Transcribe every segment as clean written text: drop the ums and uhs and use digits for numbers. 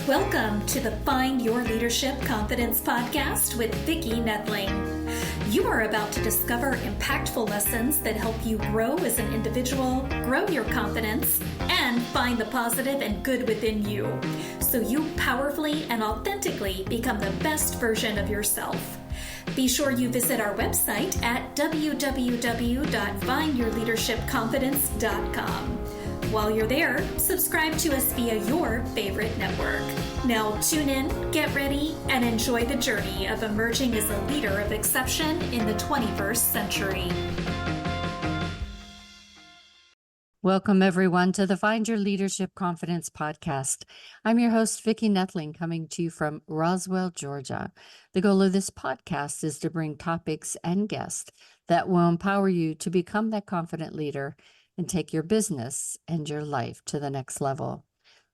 Welcome to the Find Your Leadership Confidence podcast with Vicki Noethling. You are about to discover impactful lessons that help you grow as an individual, grow your confidence, and find the positive and good within you, so you powerfully and authentically become the best version of yourself. Be sure you visit our website at www.findyourleadershipconfidence.com. While you're there, subscribe to us via your favorite network. Now tune in, get ready, and enjoy the journey of emerging as a leader of exception in the 21st century. Welcome, everyone, to the Find Your Leadership Confidence podcast. I'm your host, Vicki Noethling, coming to you from Roswell, Georgia. The goal of this podcast is to bring topics and guests that will empower you to become that confident leader and take your business and your life to the next level.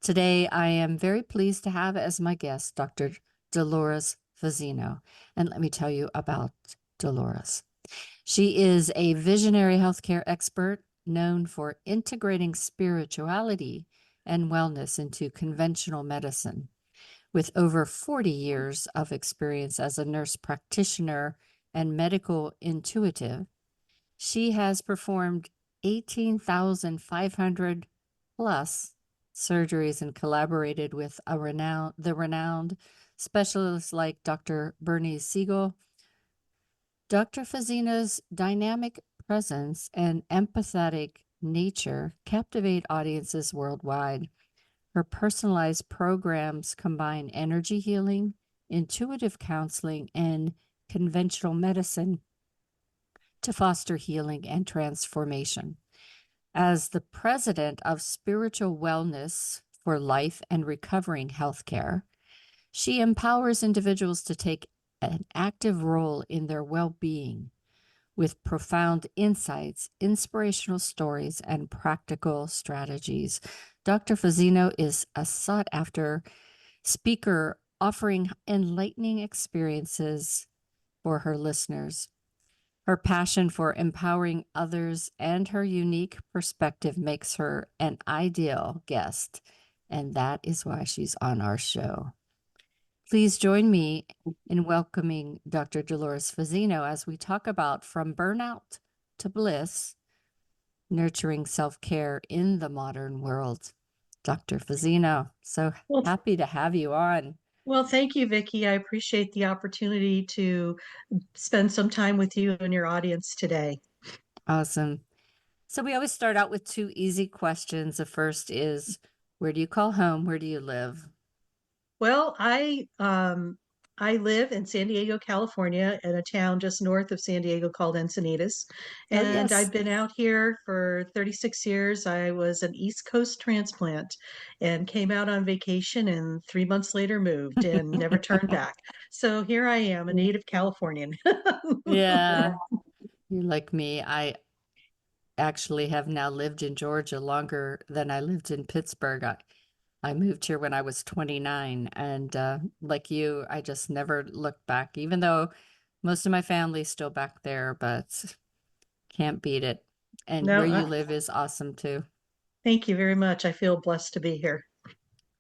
Today, I am very pleased to have as my guest Dr. Dolores Fazzino. And let me tell you about Dolores. She is a visionary healthcare expert known for integrating spirituality and wellness into conventional medicine. With over 40 years of experience as a nurse practitioner and medical intuitive, she has performed 18,500 plus surgeries and collaborated with the renowned specialists like Dr. Bernie Siegel. Dr. Fazzino's dynamic presence and empathetic nature captivate audiences worldwide. Her personalized programs combine energy healing, intuitive counseling, and conventional medicine to foster healing and transformation. As the president of Spiritual Wellness for Life and Recovering Healthcare, she empowers individuals to take an active role in their well-being with profound insights, inspirational stories, and practical strategies. Dr. Fazzino is a sought-after speaker offering enlightening experiences for her listeners. Her passion for empowering others and her unique perspective makes her an ideal guest, and that is why she's on our show. Please join me in welcoming Dr. Dolores Fazzino as we talk about From Burnout to Bliss, Nurturing Self-Care in the Modern World. Dr. Fazzino, so happy to have you on. Well, thank you, Vicki. I appreciate the opportunity to spend some time with you and your audience today. Awesome. So we always start out with two easy questions. The first is, where do you call home? Where do you live? Well, I live in San Diego, California, in a town just north of San Diego called Encinitas. And yes. I've been out here for 36 years. I was an East Coast transplant and came out on vacation and 3 months later moved and never turned back. So here I am, a native Californian. Yeah, you're like me. I actually have now lived in Georgia longer than I lived in Pittsburgh. I moved here when I was 29, and like you, I just never looked back, even though most of my family's still back there, but can't beat it. And where you live is awesome too. Thank you very much. I feel blessed to be here.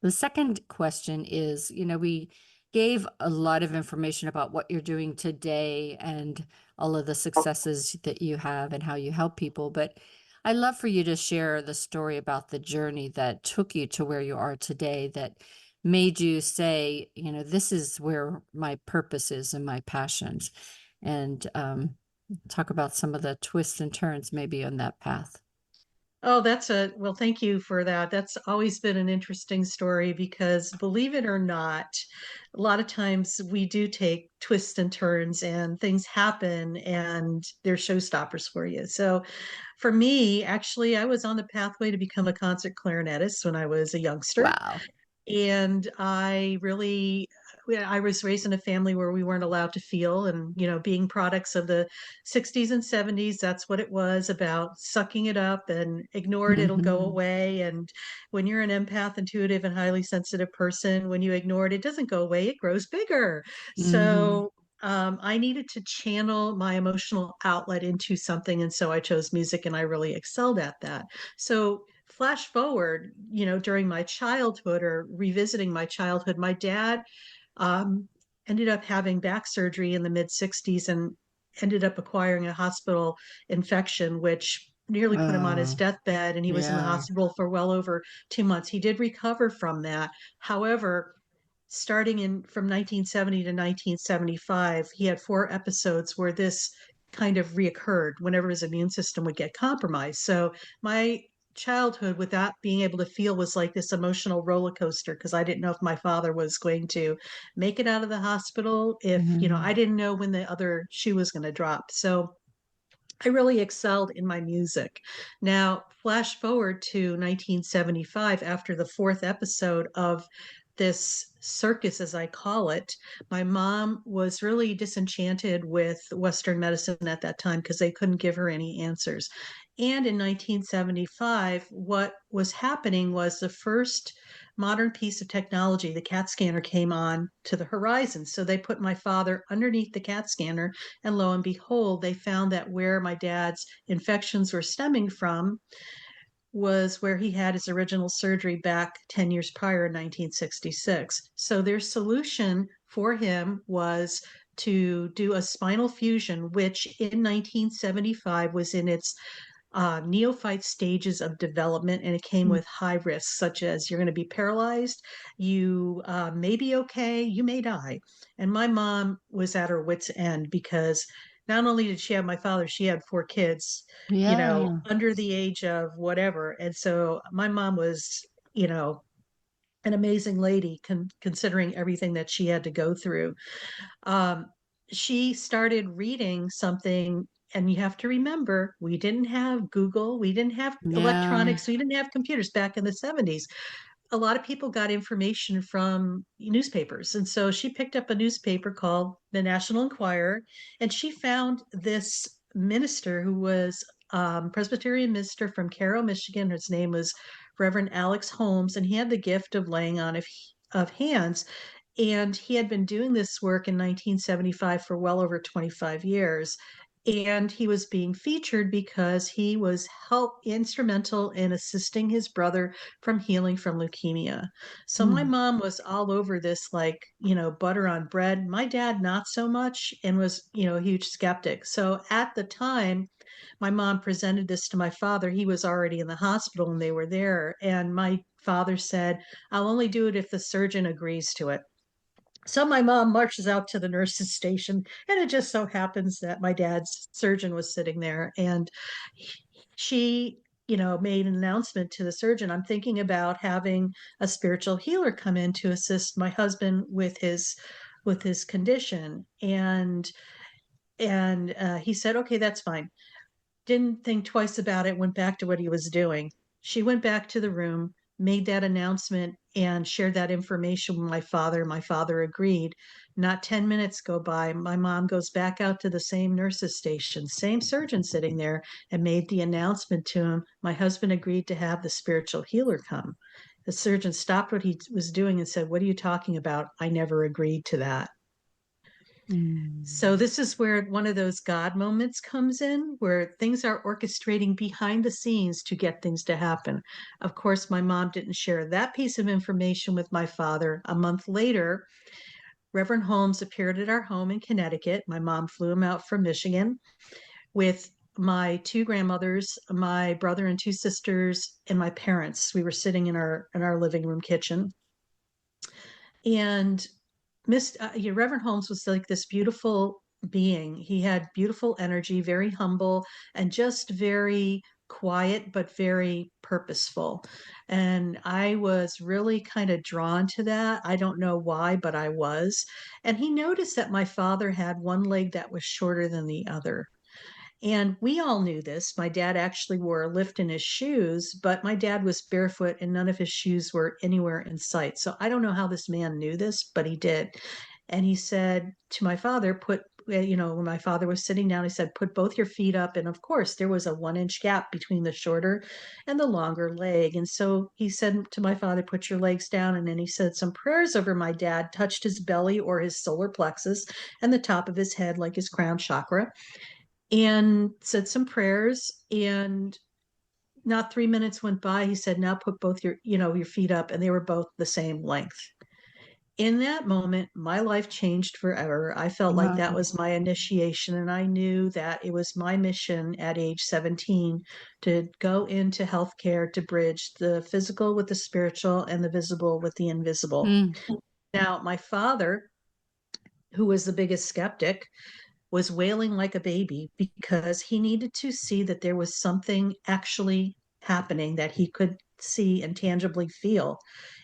The second question is, we gave a lot of information about what you're doing today and all of the successes that you have and how you help people, but I'd love for you to share the story about the journey that took you to where you are today, that made you say, this is where my purpose is and my passions, and talk about some of the twists and turns maybe on that path. Oh, well, thank you for that. That's always been an interesting story because believe it or not, a lot of times we do take twists and turns and things happen and they're showstoppers for you. So for me, actually, I was on the pathway to become a concert clarinetist when I was a youngster. Wow. And I was raised in a family where we weren't allowed to feel, and being products of the 60s and 70s, that's what it was about: sucking it up and ignore it, it'll go away. And when you're an empath, intuitive, and highly sensitive person, when you ignore it, it doesn't go away, it grows bigger. So I needed to channel my emotional outlet into something, and so I chose music, and I really excelled at that. So flash forward, during my childhood or revisiting my childhood, my dad um, ended up having back surgery in the mid 60s and ended up acquiring a hospital infection, which nearly put him on his Oh, deathbed. And he was in the yeah. hospital for well over 2 months. He did recover from that. However, starting in from 1970 to 1975, he had 4 episodes where this kind of reoccurred whenever his immune system would get compromised. So my childhood without being able to feel was like this emotional roller coaster because I didn't know if my father was going to make it out of the hospital, if, I Hmm. didn't know when the other shoe was going to drop. So I really excelled in my music. Now, flash forward to 1975, after the 4th episode of this circus, as I call it, my mom was really disenchanted with Western medicine at that time because they couldn't give her any answers. And in 1975, what was happening was the first modern piece of technology, the CAT scanner, came on to the horizon. So they put my father underneath the CAT scanner, and lo and behold, they found that where my dad's infections were stemming from was where he had his original surgery back 10 years prior in 1966. So their solution for him was to do a spinal fusion, which in 1975 was in its neophyte stages of development, and it came with high risks, such as you're going to be paralyzed, you may be okay, you may die. And my mom was at her wits' end because not only did she have my father, she had 4 kids, Yeah. under the age of whatever. And so my mom was, an amazing lady considering everything that she had to go through. um, she started reading something, and you have to remember, we didn't have Google, we didn't have Yeah. electronics, we didn't have computers back in the 70s. A lot of people got information from newspapers. And so she picked up a newspaper called the National Enquirer, and she found this minister who was Presbyterian minister from Cairo, Michigan. His name was Reverend Alex Holmes, and he had the gift of laying on of hands. And he had been doing this work in 1975 for well over 25 years. And he was being featured because he was instrumental in assisting his brother from healing from leukemia. So my Mm. mom was all over this, like, butter on bread. My dad, not so much, and was, a huge skeptic. So at the time, my mom presented this to my father. He was already in the hospital and they were there. And my father said, I'll only do it if the surgeon agrees to it. So my mom marches out to the nurse's station, and it just so happens that my dad's surgeon was sitting there, and she, made an announcement to the surgeon. I'm thinking about having a spiritual healer come in to assist my husband with his condition, and he said, okay, that's fine. Didn't think twice about it, went back to what he was doing. She went back to the room, made that announcement, and shared that information with my father. My father agreed. Not 10 minutes go by. My mom goes back out to the same nurse's station, same surgeon sitting there, and made the announcement to him. My husband agreed to have the spiritual healer come. The surgeon stopped what he was doing and said, what are you talking about? I never agreed to that. So Mm. this is where one of those God moments comes in, where things are orchestrating behind the scenes to get things to happen. Of course, my mom didn't share that piece of information with my father. A month later, Reverend Holmes appeared at our home in Connecticut. My mom flew him out from Michigan with my 2 grandmothers, my brother and 2 sisters, and my parents. We were sitting in our living room kitchen. And Reverend Holmes was like this beautiful being. He had beautiful energy, very humble, and just very quiet, but very purposeful. And I was really kind of drawn to that. I don't know why, but I was. And he noticed that my father had one leg that was shorter than the other. And we all knew this. My dad actually wore a lift in his shoes, but my dad was barefoot and none of his shoes were anywhere in sight. So I don't know how this man knew this, but he did. And he said to my father, when my father was sitting down, he said, put both your feet up. And of course, there was a 1 inch gap between the shorter and the longer leg. And so he said to my father, put your legs down. And then he said some prayers over my dad, touched his belly or his solar plexus and the top of his head, like his crown chakra, and said some prayers. And not 3 minutes went by. He said, now put both your feet up. And they were both the same length. In that moment, my life changed forever. I felt like that Wow. was my initiation, and I knew that it was my mission at age 17 to go into healthcare to bridge the physical with the spiritual and the visible with the invisible. Mm, Now, my father, who was the biggest skeptic, was wailing like a baby because he needed to see that there was something actually happening that he could see and tangibly feel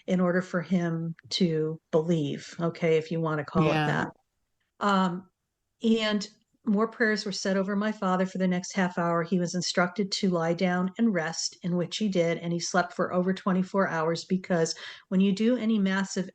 in order for him to believe, okay, if you want to call it yeah. that. Um, and more prayers were said over my father for the next half hour. He was instructed to lie down and rest, in which he did, and he slept for over 24 hours because when you do any massive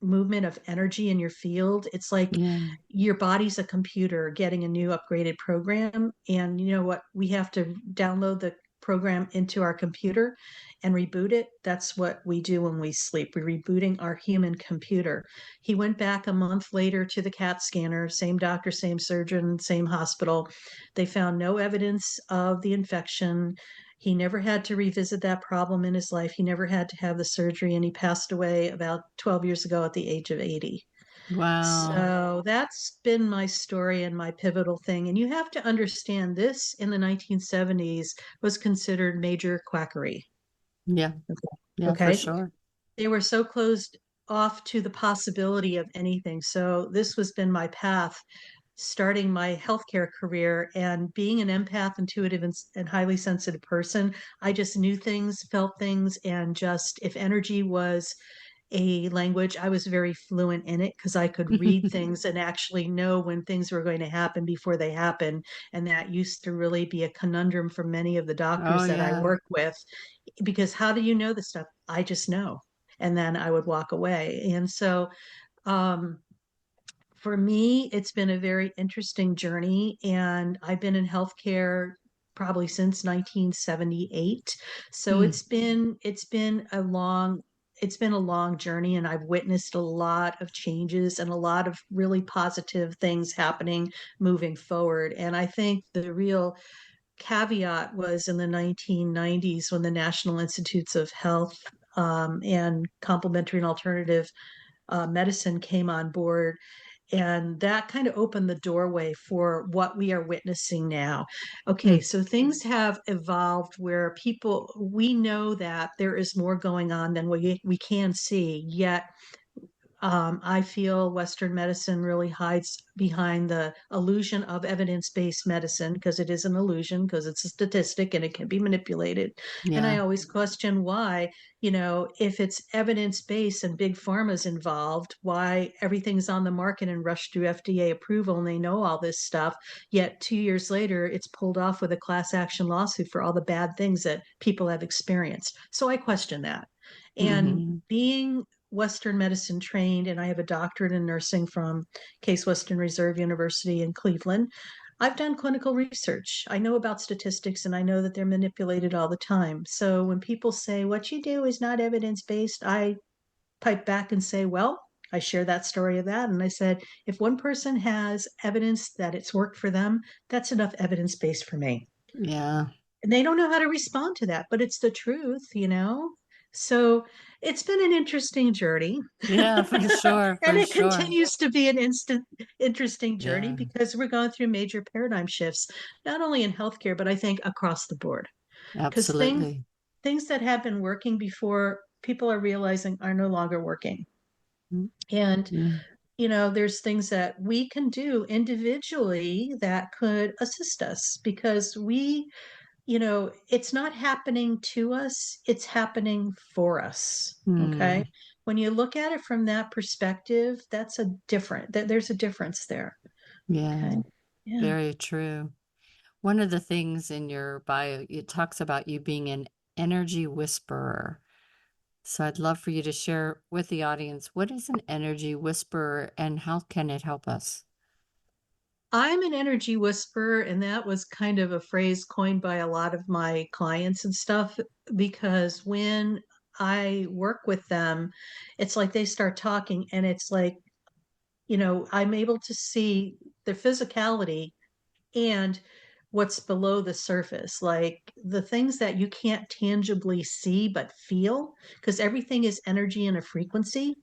movement of energy in your field, it's like Yeah. your body's a computer getting a new upgraded program. And you know what? We have to download the program into our computer and reboot it. That's what we do when we sleep. We're rebooting our human computer. He went back a month later to the CAT scanner, same doctor, same surgeon, same hospital. They found no evidence of the infection. He never had to revisit that problem in his life. He never had to have the surgery, and he passed away about 12 years ago at the age of 80. Wow. So that's been my story and my pivotal thing. And you have to understand this in the 1970s was considered major quackery. Yeah. Yeah, for Okay. sure. They were so closed off to the possibility of anything. So this has been my path starting my healthcare career and being an empath, intuitive, and highly sensitive person. I just knew things, felt things, and just if energy was a language, I was very fluent in it because I could read things and actually know when things were going to happen before they happen. And that used to really be a conundrum for many of the Oh, doctors that I yeah. work with, because how do you know this stuff? I just know. And then I would walk away. And so, um, for me, it's been a very interesting journey, and I've been in healthcare probably since 1978. So Mm, it's been a long journey, and I've witnessed a lot of changes and a lot of really positive things happening moving forward. And I think the real caveat was in the 1990s when the National Institutes of Health and complementary and alternative medicine came on board, and that kind of opened the doorway for what we are witnessing now. Okay, mm, so things have evolved where we know that there is more going on than we can see, yet I feel Western medicine really hides behind the illusion of evidence-based medicine because it is an illusion, because it's a statistic and it can be manipulated. And I yeah. always question why, if it's evidence-based and big pharma's involved, why everything's on the market and rushed through FDA approval and they know all this stuff, yet 2 years later it's pulled off with a class action lawsuit for all the bad things that people have experienced. So I question that. And Hmm. being Western medicine trained, and I have a doctorate in nursing from Case Western Reserve University in Cleveland. I've done clinical research. I know about statistics and I know that they're manipulated all the time. So when people say what you do is not evidence based, I pipe back and say, well, I share that story of that. And I said, if one person has evidence that it's worked for them, that's enough evidence based for me. Yeah. And they don't know how to respond to that, but it's the truth. So it's been an interesting journey. Yeah, for sure. And For it sure. continues to be an interesting journey Yeah. because we're going through major paradigm shifts, not only in healthcare, but I think across the board. Because Absolutely. things that have been working before, people are realizing are no longer working. Mm, And yeah. there's things that we can do individually that could assist us because it's not happening to us, it's happening for us. Okay. Hmm. When you look at it from that perspective, there's a difference there. Yeah. Okay. Yeah. Very true. One of the things in your bio, it talks about you being an energy whisperer. So I'd love for you to share with the audience, what is an energy whisperer and how can it help us? I'm an energy whisperer, and that was kind of a phrase coined by a lot of my clients and stuff because when I work with them, it's like they start talking, and it's like, I'm able to see their physicality and what's below the surface, like the things that you can't tangibly see but feel, because everything is energy and a frequency.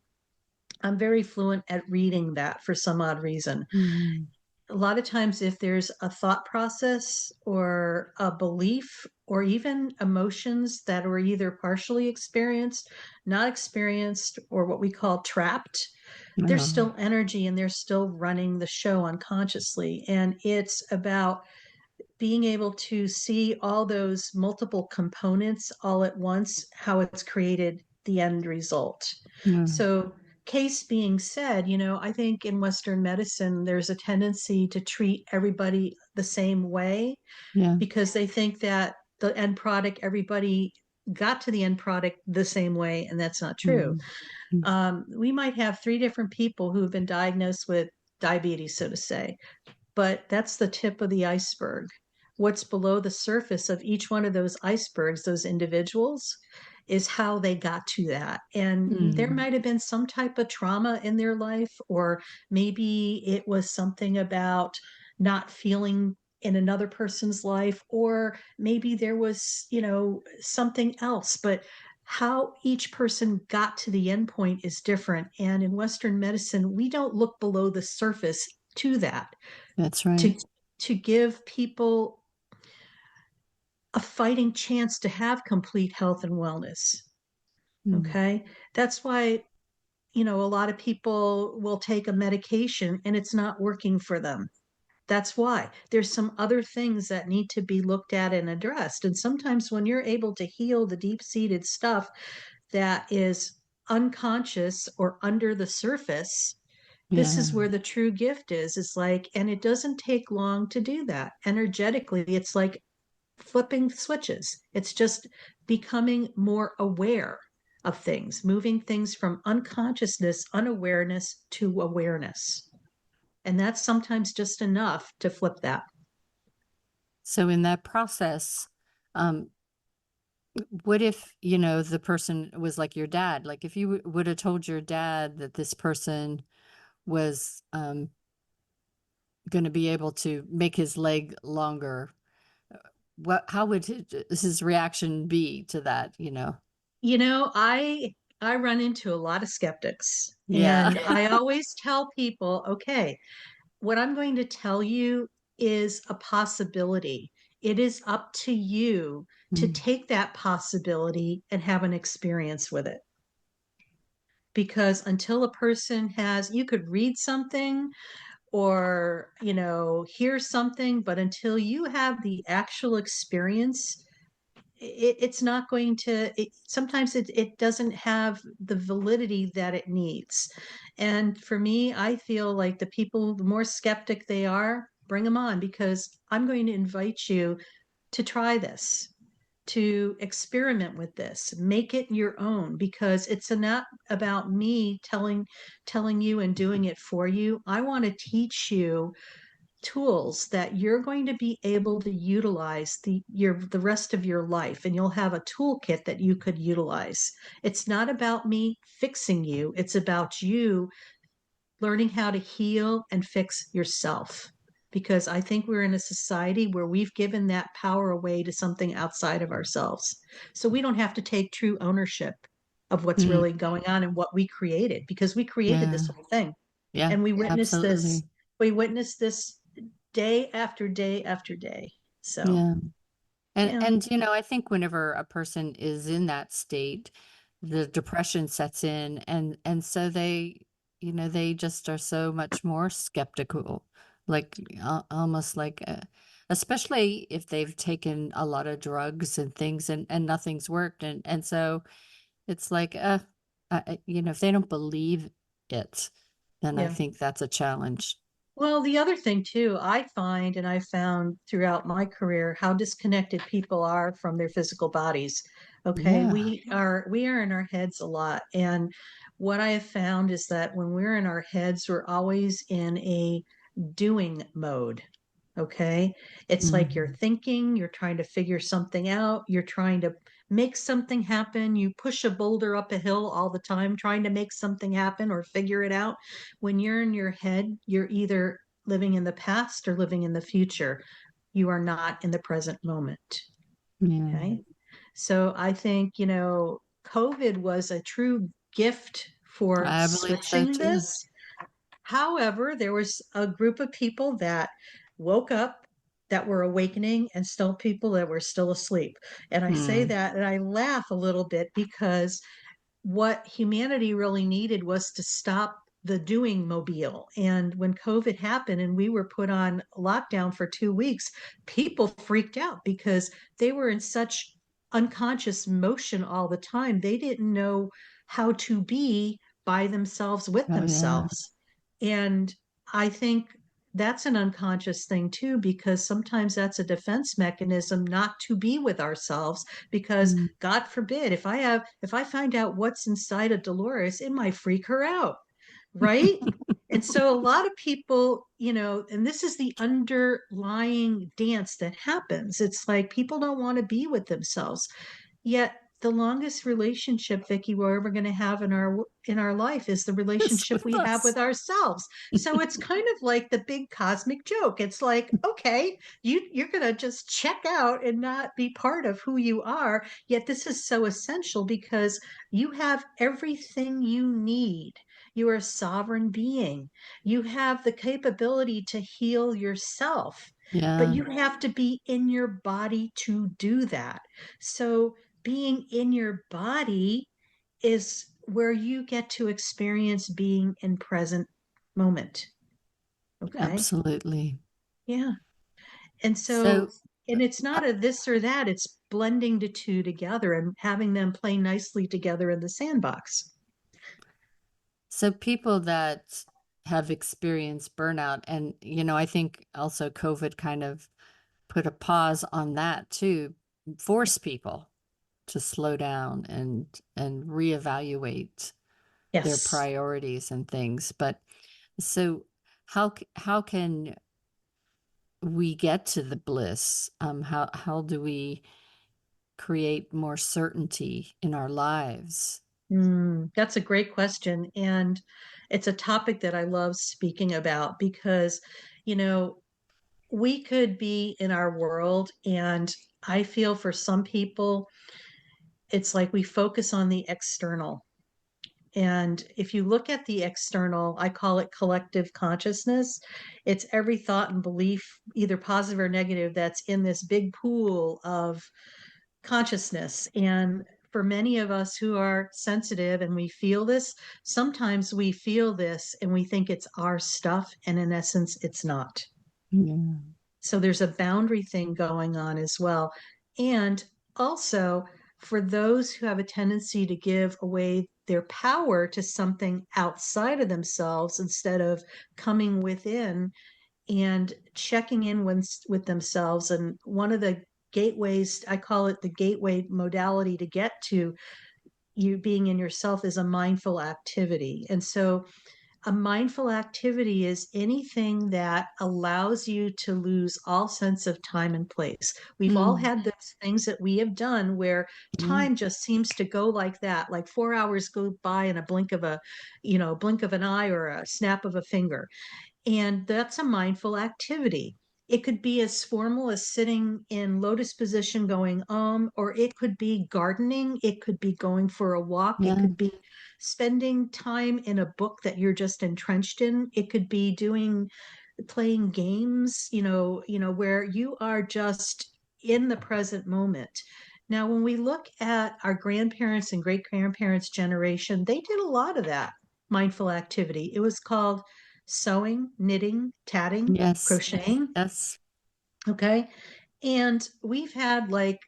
I'm very fluent at reading that for some odd reason. Mm. A lot of times, if there's a thought process or a belief or even emotions that were either partially experienced, not experienced, or what we call trapped, there's Oh, still energy and they're still running the show unconsciously. And it's about being able to see all those multiple components all at once, how it's created the end result. yeah. So, case being said, I think in Western medicine, there's a tendency to treat everybody the same way Yeah. because they think that the end product, everybody got to the end product the same way, and that's not true. Mm. Mm. We might have three different people who have been diagnosed with diabetes, so to say, but that's the tip of the iceberg. What's below the surface of each one of those icebergs, those individuals, is how they got to that. And there Mm. might have been some type of trauma in their life, or maybe it was something about not feeling in another person's life, or maybe there was, something else. But how each person got to the end point is different. And in Western medicine, we don't look below the surface to that That's to right. to give people a fighting chance to have complete health and wellness. Mm. Okay, that's why a lot of people will take a medication and it's not working for them. That's why there's some other things that need to be looked at and addressed. And sometimes when you're able to heal the deep-seated stuff that is unconscious or under the surface, this Yeah. is where the true gift is like, and it doesn't take long to do that energetically. It's like flipping switches. It's just becoming more aware of things, moving things from unconsciousness, unawareness to awareness. And that's sometimes just enough to flip that. So in that process, um, what if, the person was like your dad? Like if you would have told your dad that this person was going to be able to make his leg longer, how would his reaction be to that, I run into a lot of skeptics, Yeah. and I always tell people, okay, what I'm going to tell you is a possibility. It is up to you to Mm. take that possibility and have an experience with it. Because until a person has, you could read something or, hear something, but until you have the actual experience, it's not going to, sometimes it doesn't have the validity that it needs. And for me, I feel like the people, the more skeptic they are, bring them on, because I'm going to invite you to try this, to experiment with this, make it your own, because it's not about me telling you and doing it for you. I want to teach you tools that you're going to be able to utilize the rest of your life, and you'll have a toolkit that you could utilize. It's not about me fixing you, it's about you learning how to heal and fix yourself, because I think we're in a society where we've given that power away to something outside of ourselves, so we don't have to take true ownership of what's Mm. really going on and what we created, because we created Yeah. this whole thing. Yeah, And absolutely. we witness this day after day after day. So, Yeah. yeah, I think whenever a person is in that state, the depression sets in, and so they just are so much more skeptical, like almost like especially if they've taken a lot of drugs and things, and nothing's worked, and so it's like if they don't believe it, then I yeah. think that's a challenge. Well, the other thing too, I find, and I found throughout my career, how disconnected people are from their physical bodies. Okay, Yeah. we are in our heads a lot, and what I have found is that when we're in our heads, we're always in a doing mode. Okay. It's like you're Mm. thinking, you're trying to figure something out, you're trying to make something happen. You push a boulder up a hill all the time, trying to make something happen or figure it out. When you're in your head, you're either living in the past or living in the future. you are not in the present moment. Yeah. Okay. So I think, COVID was a true gift for I believe so switching too. this. However, there was a group of people that woke up, that were awakening, and still people that were still asleep. And I say Mm. that and I laugh a little bit because what humanity really needed was to stop the doing mobile. And when COVID happened and we were put on lockdown for 2 weeks, people freaked out because they were in such unconscious motion all the time. They didn't know how to be by themselves with Oh yeah. themselves. And I think that's an unconscious thing too, because sometimes that's a defense mechanism not to be with ourselves, because Mm. God forbid, if I find out what's inside of Dolores, it might freak her out, right? And so a lot of people, and this is the underlying dance that happens. It's like people don't want to be with themselves. Yet the longest relationship, Vicki, we're ever going to have in our life is the It's relationship with we have us. with ourselves. So it's kind of like the big cosmic joke. It's like, okay, you're going to just check out and not be part of who you are. Yet this is so essential because you have everything you need. You are a sovereign being. You have the capability to heal yourself, but Yeah. you have to be in your body to do that. So being in your body is where you get to experience being in present moment. Okay. Absolutely. Yeah. And So so, and it's uh, not a this or that, it's blending the two together and having them play nicely together in the sandbox. so people that have experienced burnout, and I think also COVID kind of put a pause on that too, force people to slow down and reevaluate their Yes. priorities and things. But so how can we get to the bliss? How do we create more certainty in our lives? That's a great question. And it's a topic that I love speaking about because, you know, we could be in our world, and I feel for some people, it's like we focus on the external. And if you look at the external, I call it collective consciousness. It's every thought and belief, either positive or negative, that's in this big pool of consciousness. And for many of us who are sensitive and we feel this, sometimes we feel this and we think it's our stuff. And in essence, it's not. Yeah. So there's a boundary thing going on as well. And also, for those who have a tendency to give away their power to something outside of themselves instead of coming within and checking in with themselves. And one of the gateways, I call it the gateway modality to get to you being in yourself, is a mindful activity. And so a mindful activity is anything that allows you to lose all sense of time and place. We've all Mm, had those things that we have done where yeah. time just seems to go like that, like 4 hours go by in a blink of an eye or a snap of a finger. And that's a mindful activity. It could be as formal as sitting in lotus position going or it could be gardening. It could be going for a walk. It Yeah. could be spending time in a book that you're just entrenched in. It could be playing games, where you are just in the present moment. Now, when we look at our grandparents and great grandparents' generation, they did a lot of that mindful activity. It was called sewing, knitting, tatting, Yes. crocheting. Yes. Okay. And we've had like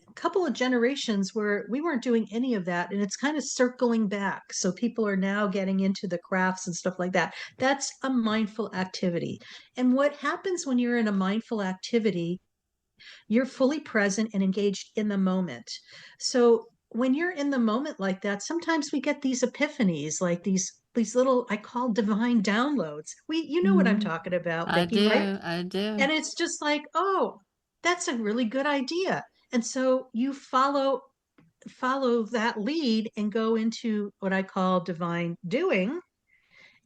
a couple of generations where we weren't doing any of that. And it's kind of circling back. So people are now getting into the crafts and stuff like that. That's a mindful activity. And what happens when you're in a mindful activity, you're fully present and engaged in the moment. So when you're in the moment like that, sometimes we get these epiphanies, like these little, I call divine downloads. You know what I'm Mm, talking about, I Vicki, right? do. I do. And it's just like, oh, that's a really good idea. And so you follow that lead and go into what I call divine doing.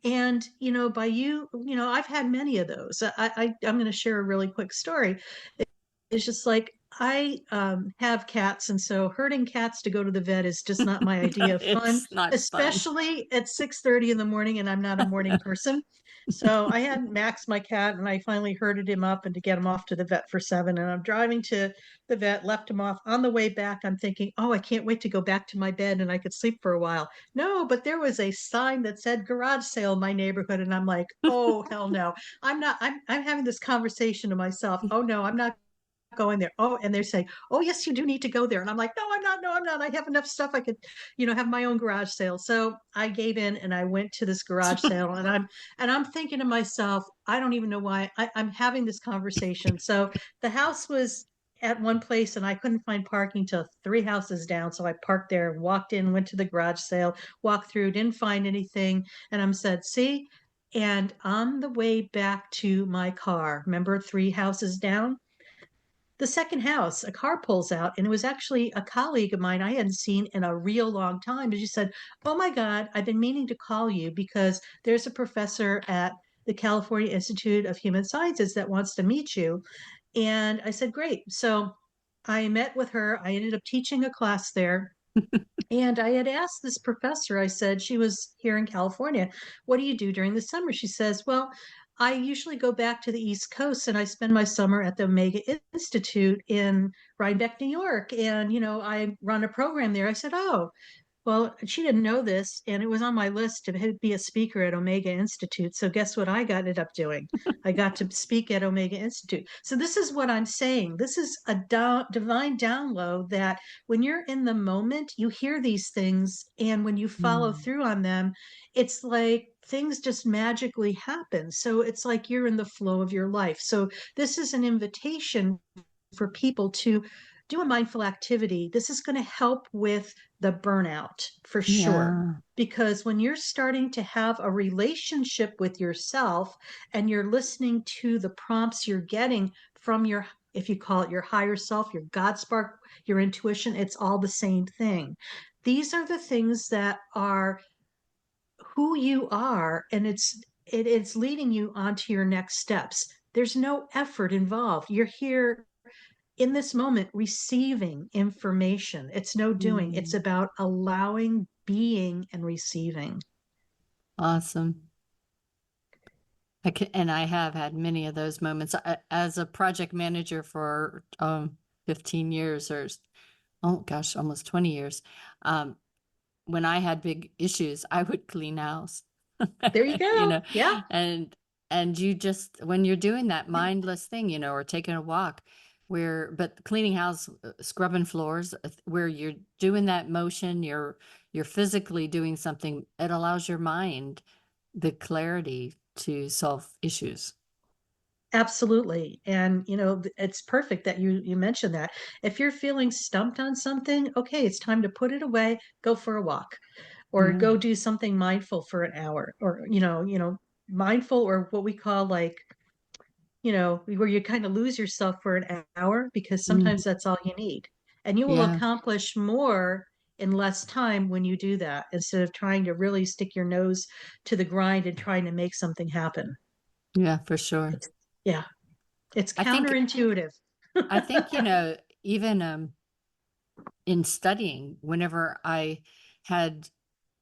And, I've had many of those. I'm going to share a really quick story. It's just like I have cats, and so herding cats to go to the vet is just not my idea of fun, It's not fun. especially at 6:30 in the morning, and I'm not a morning person. So I had Max, my cat, and I finally herded him up and to get him off to the vet for 7. And I'm driving to the vet, left him off. On the way back, I'm thinking, oh, I can't wait to go back to my bed and I could sleep for a while. No, but there was a sign that said garage sale in my neighborhood, and I'm like, oh hell no. I'm having this conversation to myself. Oh no, I'm not going there. Oh, and they're saying, oh yes, you do need to go there. And I'm like, no, I'm not. No, I'm not. I have enough stuff. I could, have my own garage sale. So I gave in and I went to this garage sale, and I'm thinking to myself, I don't even know why I'm having this conversation. So the house was at one place and I couldn't find parking till 3 houses down. So I parked there, walked in, went to the garage sale, walked through, didn't find anything. And I'm said, see, and on the way back to my car, remember 3 houses down? The second house, a car pulls out, and it was actually a colleague of mine I hadn't seen in a real long time. And she said, oh my God, I've been meaning to call you because there's a professor at the California Institute of Human Sciences that wants to meet you. And I said, great. So I met with her. I ended up teaching a class there. And I had asked this professor, I said, she was here in California, what do you do during the summer? She says, well, I usually go back to the East Coast and I spend my summer at the Omega Institute in Rhinebeck, New York. And, I run a program there. I said, oh, well, she didn't know this, and it was on my list to be a speaker at Omega Institute. So guess what I got it up doing? I got to speak at Omega Institute. So this is what I'm saying. This is a divine download that when you're in the moment, you hear these things, and when you follow Mm. through on them, it's like things just magically happen. So it's like you're in the flow of your life. So this is an invitation for people to do a mindful activity. This is going to help with the burnout for sure. Yeah. Because when you're starting to have a relationship with yourself and you're listening to the prompts you're getting from your, if you call it your higher self, your God spark, your intuition, it's all the same thing. These are the things that are who you are, and it's leading you onto your next steps. There's no effort involved. You're here in this moment receiving information. It's no doing. It's Mm. about allowing, being, and receiving. Awesome. And I have had many of those moments. As a project manager for 15 years or, oh gosh, almost 20 years. When I had big issues, I would clean house. There you go. Yeah, and you just, when you're doing that mindless thing, or taking a walk, but cleaning house, scrubbing floors, where you're doing that motion, you're physically doing something, it allows your mind the clarity to solve issues. absolutely. And it's perfect that you mentioned that. If you're feeling stumped on something, okay, it's time to put it away, go for a walk, or Yeah. go do something mindful for an hour, or mindful, or what we call like where you kind of lose yourself for an hour, because Mhm. sometimes that's all you need. And you will Yeah. accomplish more in less time when you do that, instead of trying to really stick your nose to the grind and trying to make something happen. Yeah, for sure. It's, yeah, it's I think, counterintuitive. I think, even in studying, whenever I had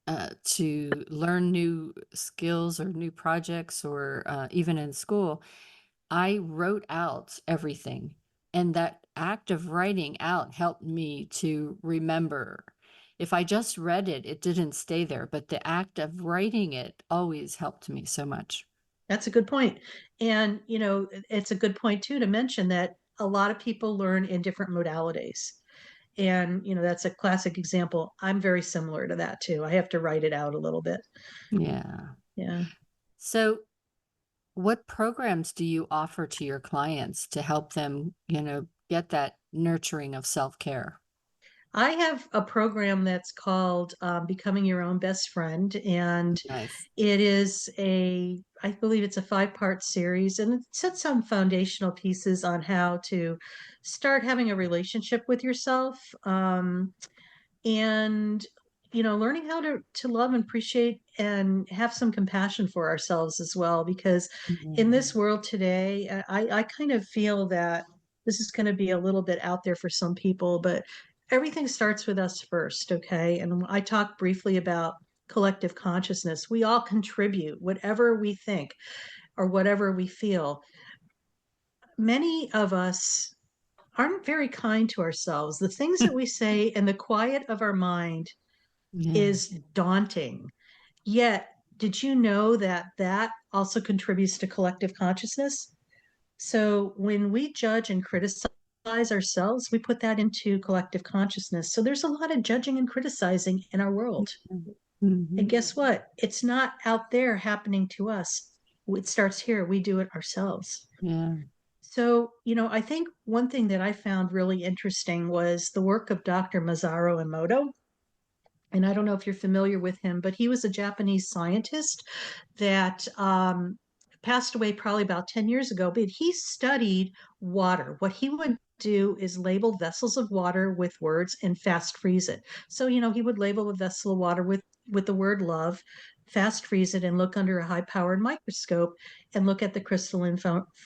to learn new skills or new projects, or even in school, I wrote out everything. And that act of writing out helped me to remember. If I just read it, it didn't stay there, but the act of writing it always helped me so much. That's a good point. And, it's a good point too to mention that a lot of people learn in different modalities. And, that's a classic example. I'm very similar to that too. I have to write it out a little bit. Yeah. Yeah. So, what programs do you offer to your clients to help them, get that nurturing of self-care? I have a program that's called Becoming Your Own Best Friend. And Nice. it is I believe it's a 5-part series, and it sets some foundational pieces on how to start having a relationship with yourself. And learning how to love and appreciate and have some compassion for ourselves as well, because in Yeah. this world today, I kind of feel that this is going to be a little bit out there for some people, but everything starts with us first. Okay. And I talked briefly about collective consciousness. We all contribute whatever we think or whatever we feel. Many of us aren't very kind to ourselves. The things that we say in the quiet of our mind Yeah. is daunting. Yet, did you know that that also contributes to collective consciousness? So when we judge and criticize ourselves, we put that into collective consciousness. So there's a lot of judging and criticizing in our world. Mm-hmm. And guess what? It's not out there happening to us. It starts here. We do it ourselves. Yeah. So, I think one thing that I found really interesting was the work of Dr. Masaru Emoto. And I don't know if you're familiar with him, but he was a Japanese scientist that passed away probably about 10 years ago. But he studied water. What he would do is label vessels of water with words and fast freeze it. So, he would label a vessel of water with the word love, fast freeze it, and look under a high powered microscope and look at the crystalline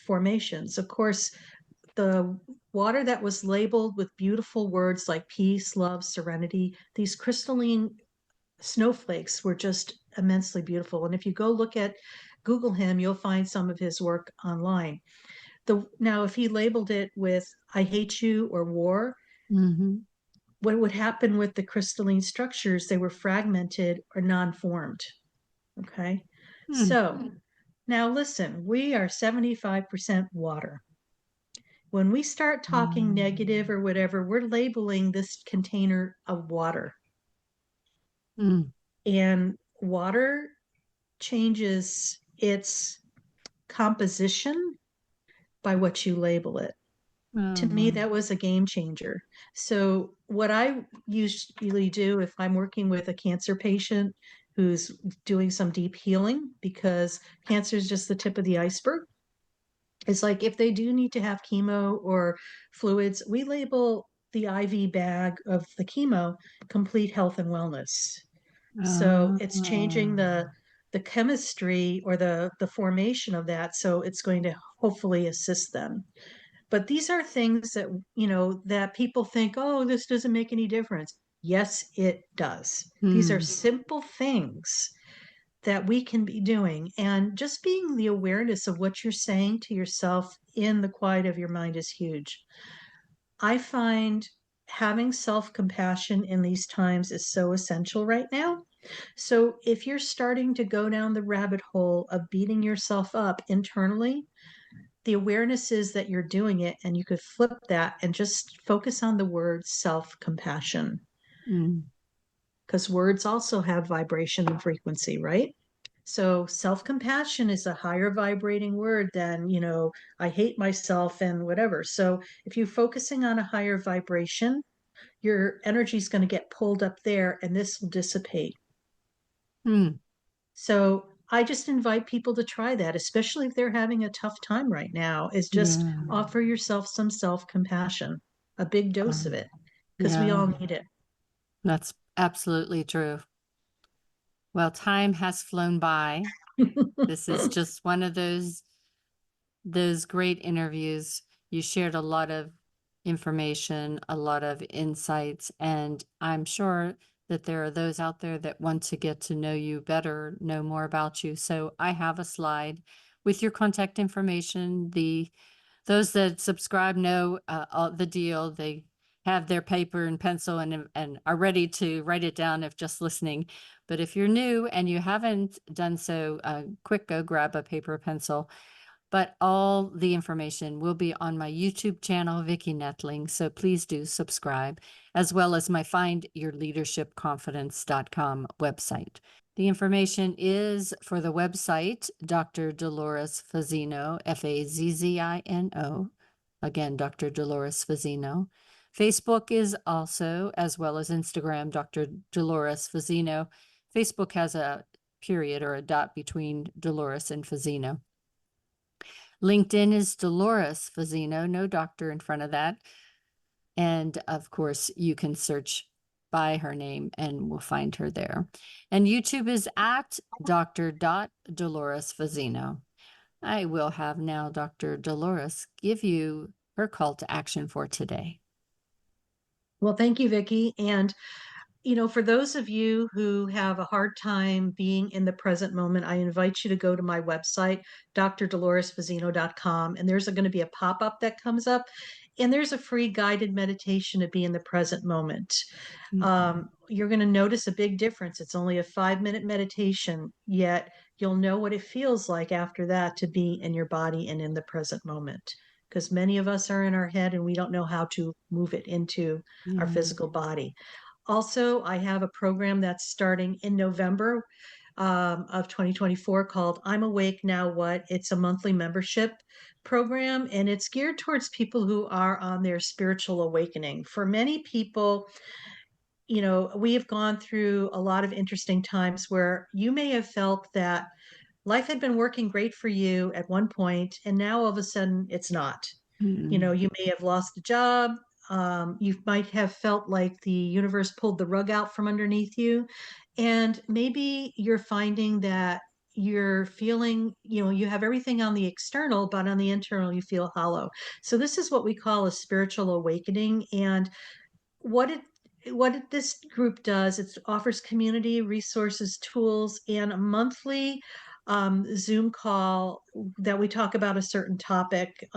formations. Of course, the water that was labeled with beautiful words like peace, love, serenity, these crystalline snowflakes were just immensely beautiful. And if you go Google him, you'll find some of his work online. Now, if he labeled it with I hate you or war, Mm-hmm. what would happen with the crystalline structures? They were fragmented or non-formed. Okay. Hmm. So now listen, we are 75% water. When we start talking negative or whatever, we're labeling this container of water. Mm. And water changes its composition by what you label it. Oh, To me, my. that was a game changer. So, what I usually do if I'm working with a cancer patient who's doing some deep healing, because cancer is just the tip of the iceberg, it's like if they do need to have chemo or fluids, we label the IV bag of the chemo complete health and wellness. So it's changing Oh. the chemistry or the formation of that. So it's going to hopefully assist them. But these are things that, that people think, oh, this doesn't make any difference. Yes, it does. These are Hmm. simple things that we can be doing. And just being the awareness of what you're saying to yourself in the quiet of your mind is huge. I find having self compassion in these times is so essential right now. So if you're starting to go down the rabbit hole of beating yourself up internally, the awareness is that you're doing it, and you could flip that and just focus on the word self compassion, Mm. because words also have vibration and frequency, right? So self compassion is a higher vibrating word than, I hate myself and whatever. So if you're focusing on a higher vibration, your energy is going to get pulled up there and this will dissipate. Hmm. So I just invite people to try that, especially if they're having a tough time right now, is just Yeah. offer yourself some self compassion, a big dose of Um, it, because we yeah. all need it. That's absolutely true. Well, time has flown by. This is just one of those great interviews. You shared a lot of information, a lot of insights, and I'm sure that there are those out there that want to get to know you better, know more about you. So I have a slide with your contact information. Those that subscribe know all the deal. They have their paper and pencil and are ready to write it down if just listening. But if you're new and you haven't done so, quick, go grab a paper, pencil. But all the information will be on my YouTube channel, Vicki Noethling. So please do subscribe, as well as my findyourleadershipconfidence.com website. The information is for the website, Dr. Dolores Fazzino, Fazzino. Again, Dr. Dolores Fazzino. Facebook is also, as well as Instagram, Dr. Dolores Fazzino. Facebook has a period or a dot between Dolores and Fazzino. LinkedIn is Dolores Fazzino, no doctor in front of that. And of course, you can search by her name and we'll find her there. And YouTube is at Dr. Dolores Fazzino. I will have now Dr. Dolores give you her call to action for today. Well, thank you, Vicki. And for those of you who have a hard time being in the present moment, I invite you to go to my website, drdoloresfazzino.com, and there's going to be a pop-up that comes up, and there's a free guided meditation to be in the present moment. You're going to notice a big difference. It's only a 5-minute meditation, yet you'll know what it feels like after that to be in your body and in the present moment. Because many of us are in our head and we don't know how to move it into our physical body. Also, I have a program that's starting in November of 2024 called I'm Awake Now What? It's a monthly membership program, and it's geared towards people who are on their spiritual awakening. For many people, we have gone through a lot of interesting times where you may have felt that life had been working great for you at one point, and now all of a sudden it's not. You may have lost a job. You might have felt like the universe pulled the rug out from underneath you. And maybe you're finding that you're feeling, you have everything on the external, but on the internal, you feel hollow. So this is what we call a spiritual awakening. And what this group does, it offers community resources, tools, and a monthly Zoom call that we talk about a certain topic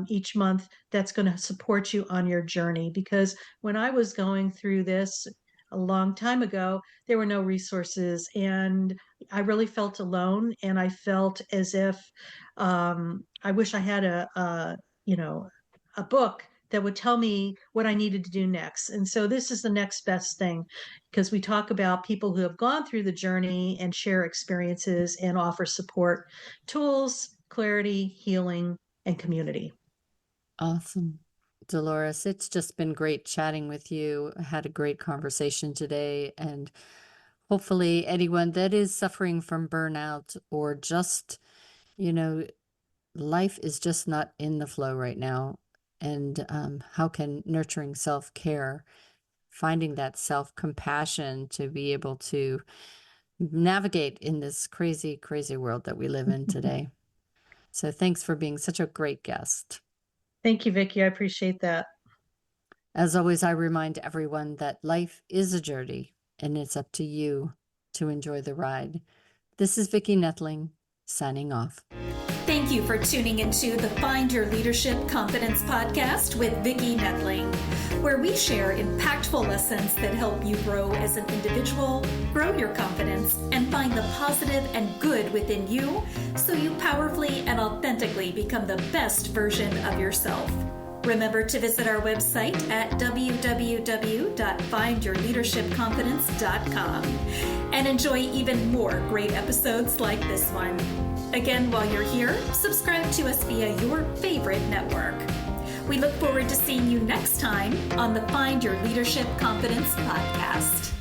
each month that's going to support you on your journey. Because when I was going through this a long time ago, there were no resources, and I really felt alone, and I felt as if I wish I had a book that would tell me what I needed to do next. And so this is the next best thing, because we talk about people who have gone through the journey and share experiences and offer support, tools, clarity, healing, and community. Awesome. Dolores, it's just been great chatting with you. I had a great conversation today, and hopefully anyone that is suffering from burnout or just, life is just not in the flow right now. And how can nurturing self-care, finding that self-compassion to be able to navigate in this crazy, crazy world that we live in today. So thanks for being such a great guest. Thank you, Vicki. I appreciate that. As always, I remind everyone that life is a journey and it's up to you to enjoy the ride. This is Vicki Noethling signing off. Thank you for tuning into the Find Your Leadership Confidence podcast with Vicki Noethling, where we share impactful lessons that help you grow as an individual, grow your confidence, and find the positive and good within you so you powerfully and authentically become the best version of yourself. Remember to visit our website at www.findyourleadershipconfidence.com and enjoy even more great episodes like this one. Again, while you're here, subscribe to us via your favorite network. We look forward to seeing you next time on the Find Your Leadership Confidence podcast.